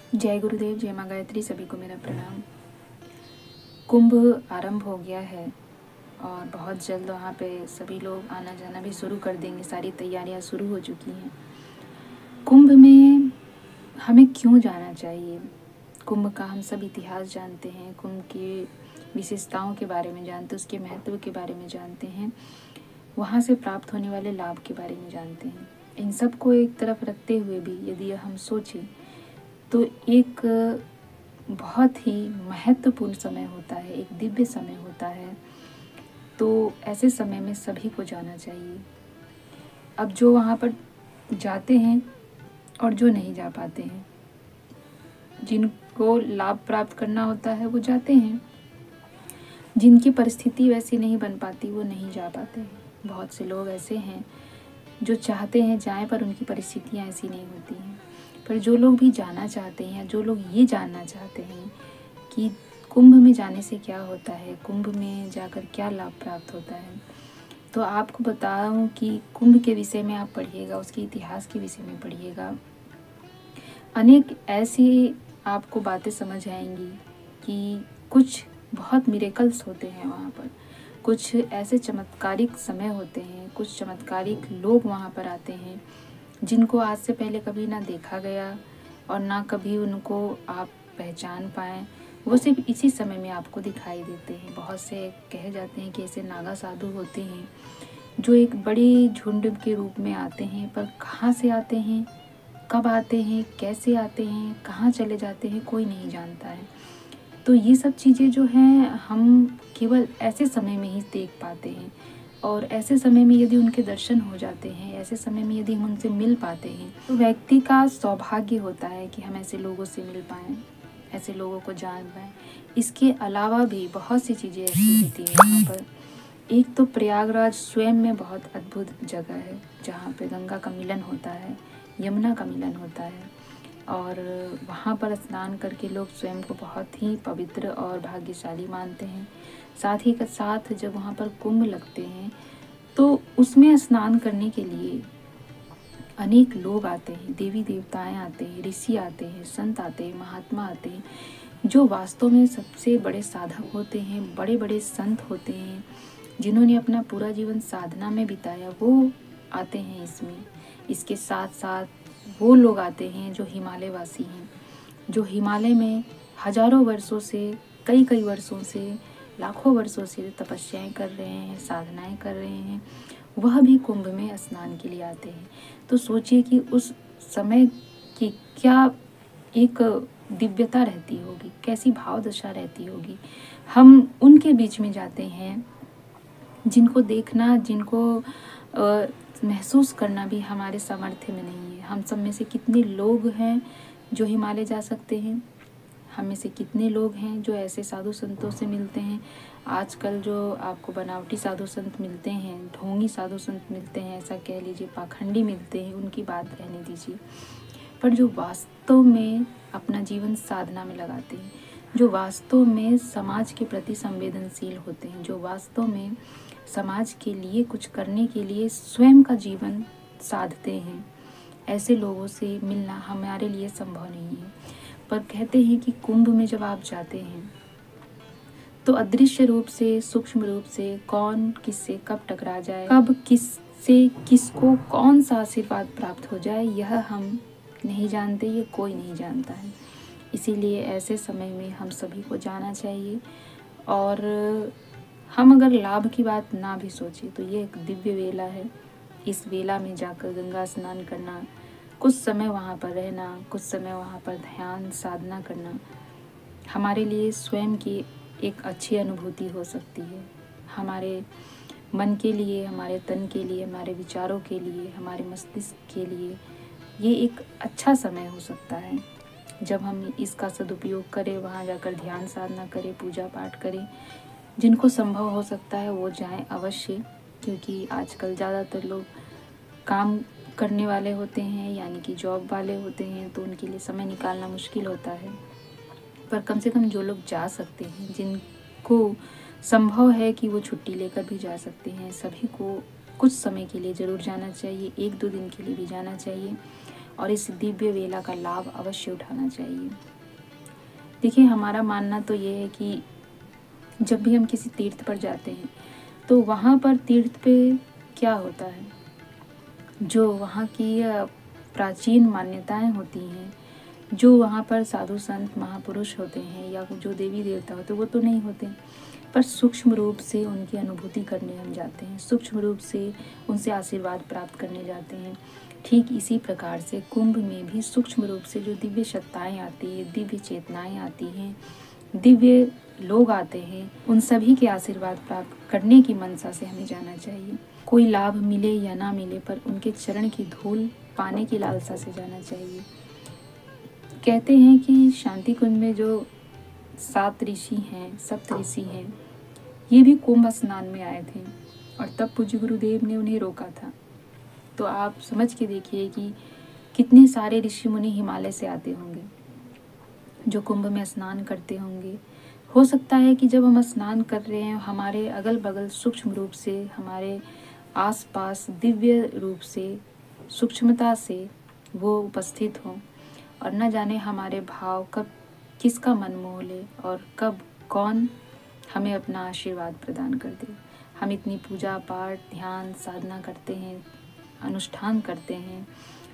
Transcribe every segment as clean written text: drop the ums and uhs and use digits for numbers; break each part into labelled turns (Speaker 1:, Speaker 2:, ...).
Speaker 1: जय गुरुदेव, जय माँ गायत्री, सभी को मेरा प्रणाम। कुंभ आरंभ हो गया है और बहुत जल्द वहाँ पे सभी लोग आना जाना भी शुरू कर देंगे। सारी तैयारियाँ शुरू हो चुकी हैं। कुंभ में हमें क्यों जाना चाहिए? कुंभ का हम सब इतिहास जानते हैं, कुंभ की विशेषताओं के बारे में जानते हैं, उसके महत्व के बारे में जानते हैं, वहाँ से प्राप्त होने वाले लाभ के बारे में जानते हैं। इन सब को एक तरफ रखते हुए भी यदि हम सोचें तो एक बहुत ही महत्वपूर्ण समय होता है, एक दिव्य समय होता है। तो ऐसे समय में सभी को जाना चाहिए। अब जो वहाँ पर जाते हैं और जो नहीं जा पाते हैं, जिनको लाभ प्राप्त करना होता है वो जाते हैं, जिनकी परिस्थिति वैसी नहीं बन पाती वो नहीं जा पाते हैं। बहुत से लोग ऐसे हैं जो चाहते हैं जाएं पर उनकी परिस्थितियाँ ऐसी नहीं होती हैं। पर जो लोग भी जाना चाहते हैं, जो लोग ये जानना चाहते हैं कि कुंभ में जाने से क्या होता है, कुंभ में जाकर क्या लाभ प्राप्त होता है, तो आपको बताऊं कि कुंभ के विषय में आप पढ़िएगा, उसके इतिहास के विषय में पढ़िएगा। अनेक ऐसी आपको बातें समझ आएंगी कि कुछ बहुत मिरेकल्स होते हैं वहाँ पर, कुछ ऐसे चमत्कारिक समय होते हैं, कुछ चमत्कारिक लोग वहाँ पर आते हैं जिनको आज से पहले कभी ना देखा गया और ना कभी उनको आप पहचान पाएँ। वो सिर्फ इसी समय में आपको दिखाई देते हैं। बहुत से कहे जाते हैं कि ऐसे नागा साधु होते हैं जो एक बड़ी झुंड के रूप में आते हैं, पर कहाँ से आते हैं, कब आते हैं, कैसे आते हैं, कहाँ चले जाते हैं, कोई नहीं जानता है। तो ये सब चीज़ें जो हैं हम केवल ऐसे समय में ही देख पाते हैं, और ऐसे समय में यदि उनके दर्शन हो जाते हैं, ऐसे समय में यदि हम उनसे मिल पाते हैं, तो व्यक्ति का सौभाग्य होता है कि हम ऐसे लोगों से मिल पाएँ, ऐसे लोगों को जान पाएँ। इसके अलावा भी बहुत सी चीज़ें ऐसी होती हैं वहाँ पर। एक तो प्रयागराज स्वयं में बहुत अद्भुत जगह है, जहाँ पे गंगा का मिलन होता है, यमुना का मिलन होता है, और वहाँ पर स्नान करके लोग स्वयं को बहुत ही पवित्र और भाग्यशाली मानते हैं। साथ ही के साथ जब वहाँ पर कुंभ लगते हैं तो उसमें स्नान करने के लिए अनेक लोग आते हैं, देवी देवताएं आते हैं, ऋषि आते हैं, संत आते हैं, महात्मा आते हैं, जो वास्तव में सबसे बड़े साधक होते हैं, बड़े बड़े संत होते हैं, जिन्होंने अपना पूरा जीवन साधना में बिताया, वो आते हैं इसमें। इसके साथ साथ वो लोग आते हैं जो हिमालय वासी हैं, जो हिमालय में हजारों वर्षों से, कई कई वर्षों से, लाखों वर्षों से तपस्याएं कर रहे हैं, साधनाएं कर रहे हैं, वह भी कुंभ में स्नान के लिए आते हैं। तो सोचिए कि उस समय की क्या एक दिव्यता रहती होगी, कैसी भाव दशा रहती होगी। हम उनके बीच में जाते हैं जिनको देखना, जिनको महसूस करना भी हमारे सामर्थ्य में नहीं है। हम सब में से कितने लोग हैं जो हिमालय जा सकते हैं? हम में से कितने लोग हैं जो ऐसे साधु संतों से मिलते हैं? आजकल जो आपको बनावटी साधु संत मिलते हैं, ढोंगी साधु संत मिलते हैं, ऐसा कह लीजिए, पाखंडी मिलते हैं, उनकी बात रहने दीजिए। पर जो वास्तव में अपना जीवन साधना में लगाते हैं, जो वास्तव में समाज के प्रति संवेदनशील होते हैं, जो वास्तव में समाज के लिए कुछ करने के लिए स्वयं का जीवन साधते हैं, ऐसे लोगों से मिलना हमारे लिए संभव नहीं है। पर कहते हैं कि कुंभ में जब आप जाते हैं तो अदृश्य रूप से, सूक्ष्म रूप से कौन किससे कब टकरा जाए, कब किससे किसको कौन सा आशीर्वाद प्राप्त हो जाए, यह हम नहीं जानते, ये कोई नहीं जानता है। इसीलिए ऐसे समय में हम सभी को जाना चाहिए। और हम अगर लाभ की बात ना भी सोचें तो ये एक दिव्य वेला है। इस वेला में जाकर गंगा स्नान करना, कुछ समय वहाँ पर रहना, कुछ समय वहाँ पर ध्यान साधना करना हमारे लिए स्वयं की एक अच्छी अनुभूति हो सकती है। हमारे मन के लिए, हमारे तन के लिए, हमारे विचारों के लिए, हमारे मस्तिष्क के लिए ये एक अच्छा समय हो सकता है जब हम इसका सदुपयोग करें, वहाँ जाकर ध्यान साधना करें, पूजा पाठ करें। जिनको संभव हो सकता है वो जाएं अवश्य, क्योंकि आजकल ज़्यादातर लोग काम करने वाले होते हैं, यानी कि जॉब वाले होते हैं, तो उनके लिए समय निकालना मुश्किल होता है। पर कम से कम जो लोग जा सकते हैं, जिनको संभव है कि वो छुट्टी लेकर भी जा सकते हैं, सभी को कुछ समय के लिए ज़रूर जाना चाहिए, 1-2 दिन के लिए भी जाना चाहिए। और इस दिव्य वेला का लाभ अवश्य उठाना चाहिए। देखिए, हमारा मानना तो ये है कि जब भी हम किसी तीर्थ पर जाते हैं तो वहाँ पर तीर्थ पे क्या होता है, जो वहाँ की प्राचीन मान्यताएं होती हैं, जो वहाँ पर साधु संत महापुरुष होते हैं या जो देवी देवता होते हैं, वो तो नहीं होते, पर सूक्ष्म रूप से उनकी अनुभूति करने हम जाते हैं, सूक्ष्म रूप से उनसे आशीर्वाद प्राप्त करने जाते हैं। ठीक इसी प्रकार से कुंभ में भी सूक्ष्म रूप से जो दिव्य सत्ताएं आती हैं, दिव्य चेतनाएं आती हैं, दिव्य लोग आते हैं, उन सभी के आशीर्वाद प्राप्त करने की मंशा से हमें जाना चाहिए। कोई लाभ मिले या ना मिले, पर उनके चरण की धूल पाने की लालसा से जाना चाहिए। कहते हैं कि शांति कुंज में जो 7 ऋषि हैं, सप्त ऋषि हैं, ये भी कुंभ स्नान में आए थे और तब पूज्य गुरुदेव ने उन्हें रोका था। तो आप समझ के देखिए कि कितने सारे ऋषि मुनि हिमालय से आते होंगे जो कुंभ में स्नान करते होंगे। हो सकता है कि जब हम स्नान कर रहे हैं, हमारे अगल बगल सूक्ष्म रूप से, हमारे आसपास दिव्य रूप से, सूक्ष्मता से वो उपस्थित हों, और न जाने हमारे भाव कब किसका मन मोह ले और कब कौन हमें अपना आशीर्वाद प्रदान कर दे। हम इतनी पूजा पाठ, ध्यान, साधना करते हैं, अनुष्ठान करते हैं,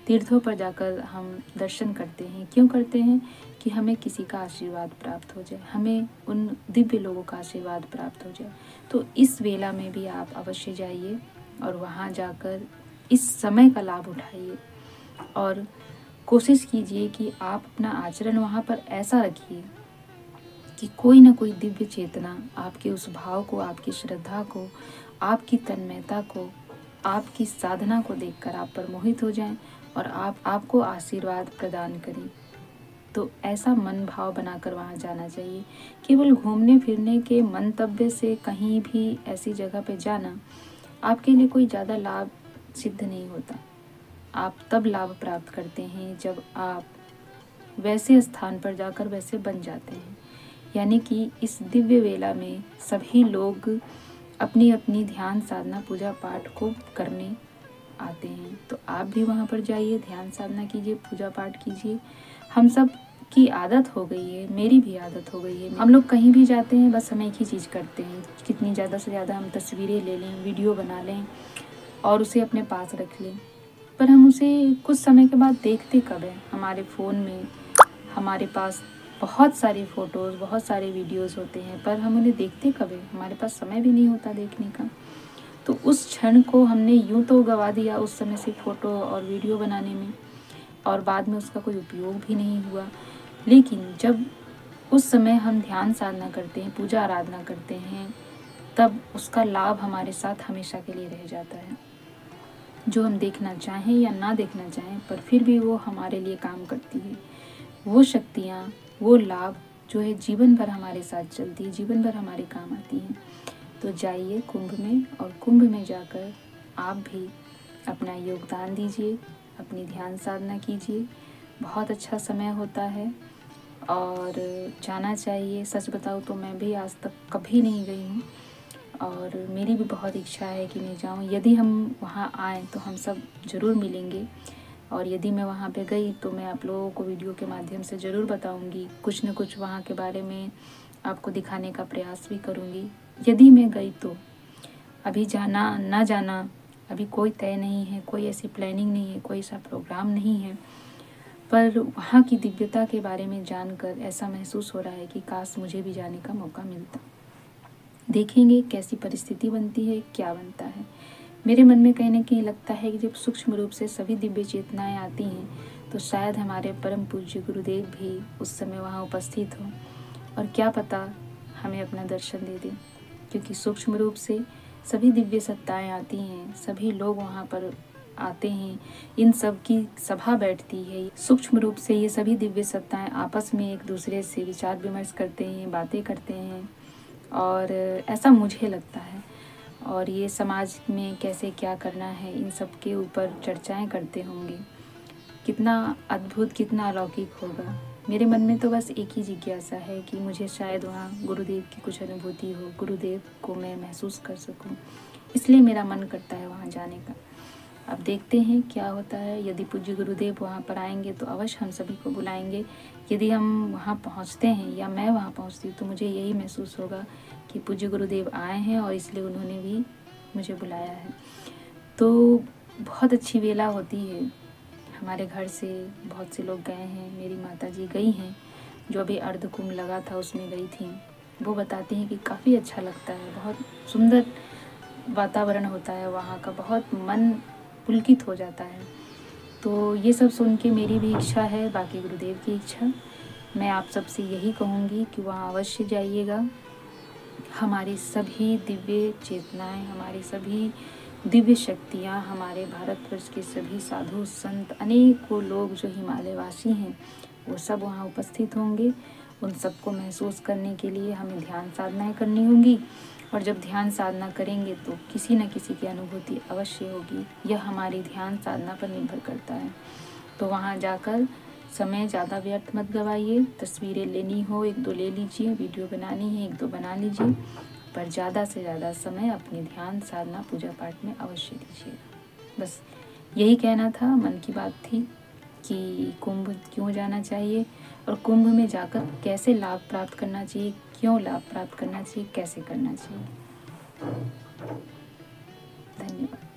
Speaker 1: तीर्थों पर जाकर हम दर्शन करते हैं। क्यों करते हैं? कि हमें किसी का आशीर्वाद प्राप्त हो जाए, हमें उन दिव्य लोगों का आशीर्वाद प्राप्त हो जाए। तो इस वेला में भी आप अवश्य जाइए और वहाँ जाकर इस समय का लाभ उठाइए और कोशिश कीजिए कि आप अपना आचरण वहाँ पर ऐसा रखिए कि कोई ना कोई दिव्य चेतना आपके उस भाव को, आपकी श्रद्धा को, आपकी तन्मयता को, आपकी साधना को देखकर आप पर मोहित हो जाएं और आपको आशीर्वाद प्रदान करें। तो ऐसा मन भाव बनाकर वहाँ जाना चाहिए। केवल घूमने फिरने के मंतव्य से कहीं भी ऐसी जगह पे जाना आपके लिए कोई ज़्यादा लाभ सिद्ध नहीं होता। आप तब लाभ प्राप्त करते हैं जब आप वैसे स्थान पर जाकर वैसे बन जाते हैं। यानी कि इस दिव्य वेला में सभी लोग अपनी अपनी ध्यान साधना पूजा पाठ को करने आते हैं। तो आप भी वहाँ पर जाइए, ध्यान साधना कीजिए, पूजा पाठ कीजिए। हम सब की आदत हो गई है, मेरी भी आदत हो गई है। हम लोग कहीं भी जाते हैं बस हम एक ही चीज़ करते हैं, कितनी ज़्यादा से ज़्यादा हम तस्वीरें ले लें, वीडियो बना लें और उसे अपने पास रख लें। पर हम उसे कुछ समय के बाद देखते कब है? हमारे फ़ोन में हमारे पास बहुत सारी फ़ोटोज़, बहुत सारे वीडियोज़ होते हैं, पर हम उन्हें देखते कब है? हमारे पास समय भी नहीं होता देखने का। तो उस क्षण को हमने यूं तो गवा दिया उस समय से फ़ोटो और वीडियो बनाने में, और बाद में उसका कोई उपयोग भी नहीं हुआ। लेकिन जब उस समय हम ध्यान साधना करते हैं, पूजा आराधना करते हैं, तब उसका लाभ हमारे साथ हमेशा के लिए रह जाता है। जो हम देखना चाहें या ना देखना चाहें, पर फिर भी वो हमारे लिए काम करती है। वो शक्तियाँ, वो लाभ जो है जीवन भर हमारे साथ चलती है, जीवन भर हमारे काम आती हैं। तो जाइए कुंभ में, और कुंभ में जाकर आप भी अपना योगदान दीजिए, अपनी ध्यान साधना कीजिए। बहुत अच्छा समय होता है और जाना चाहिए। सच बताऊँ तो मैं भी आज तक कभी नहीं गई हूँ और मेरी भी बहुत इच्छा है कि मैं जाऊँ। यदि हम वहाँ आएँ तो हम सब ज़रूर मिलेंगे, और यदि मैं वहाँ पे गई तो मैं आप लोगों को वीडियो के माध्यम से ज़रूर बताऊँगी। कुछ न कुछ वहाँ के बारे में आपको दिखाने का प्रयास भी करूँगी यदि मैं गई तो। अभी जाना ना जाना अभी कोई तय नहीं है, कोई ऐसी प्लानिंग नहीं है, कोई ऐसा प्रोग्राम नहीं है, पर वहाँ की दिव्यता के बारे में जानकर ऐसा महसूस हो रहा है कि काश मुझे भी जाने का मौका मिलता। देखेंगे कैसी परिस्थिति बनती है, क्या बनता है। मेरे मन में कहीं ना कहीं लगता है कि जब सूक्ष्म रूप से सभी दिव्य चेतनाएं आती हैं तो शायद हमारे परम पूज्य गुरुदेव भी उस समय वहाँ उपस्थित हों, और क्या पता हमें अपना दर्शन दे दें, क्योंकि सूक्ष्म रूप से सभी दिव्य सत्ताएं आती हैं, सभी लोग वहाँ पर आते हैं, इन सब की सभा बैठती है। सूक्ष्म रूप से ये सभी दिव्य सत्ताएं आपस में एक दूसरे से विचार विमर्श करते हैं, बातें करते हैं, और ऐसा मुझे लगता है। और ये समाज में कैसे क्या करना है, इन सब के ऊपर चर्चाएं करते होंगे। कितना अद्भुत, कितना अलौकिक होगा। मेरे मन में तो बस एक ही जिज्ञासा है कि मुझे शायद वहाँ गुरुदेव की कुछ अनुभूति हो, गुरुदेव को मैं महसूस कर सकूँ, इसलिए मेरा मन करता है वहाँ जाने का। अब देखते हैं क्या होता है। यदि पूज्य गुरुदेव वहाँ पर आएंगे तो अवश्य हम सभी को बुलाएंगे। यदि हम वहाँ पहुँचते हैं या मैं वहाँ पहुँचती हूँ तो मुझे यही महसूस होगा कि पूज्य गुरुदेव आए हैं और इसलिए उन्होंने भी मुझे बुलाया है। तो बहुत अच्छी वेला होती है। हमारे घर से बहुत से लोग गए हैं, मेरी माता जी गई हैं, जो अभी अर्ध कुंभ लगा था उसमें गई थी। वो बताती हैं कि काफ़ी अच्छा लगता है, बहुत सुंदर वातावरण होता है वहाँ का, बहुत मन पुलकित हो जाता है। तो ये सब सुन के मेरी भी इच्छा है, बाकी गुरुदेव की इच्छा, मैं आप सबसे यही कहूँगी कि वहाँ अवश्य जाइएगा। हमारी सभी दिव्य चेतनाएं, हमारी सभी दिव्य शक्तियाँ, हमारे भारतवर्ष के सभी साधु संत, अनेकों लोग जो हिमालय वासी हैं, वो सब वहाँ उपस्थित होंगे। उन सबको महसूस करने के लिए हमें ध्यान साधनाएं करनी होंगी, और जब ध्यान साधना करेंगे तो किसी न किसी की अनुभूति अवश्य होगी। यह हमारी ध्यान साधना पर निर्भर करता है। तो वहाँ जाकर समय ज़्यादा व्यर्थ मत गवाइए। तस्वीरें लेनी हो 1-2 ले लीजिए, वीडियो बनानी है 1-2 बना लीजिए, पर ज़्यादा से ज़्यादा समय अपने ध्यान साधना पूजा पाठ में अवश्य दीजिएगा। बस यही कहना था, मन की बात थी कि कुंभ क्यों जाना चाहिए और कुंभ में जाकर कैसे लाभ प्राप्त करना चाहिए, क्यों लाभ प्राप्त करना चाहिए, कैसे करना चाहिए। धन्यवाद।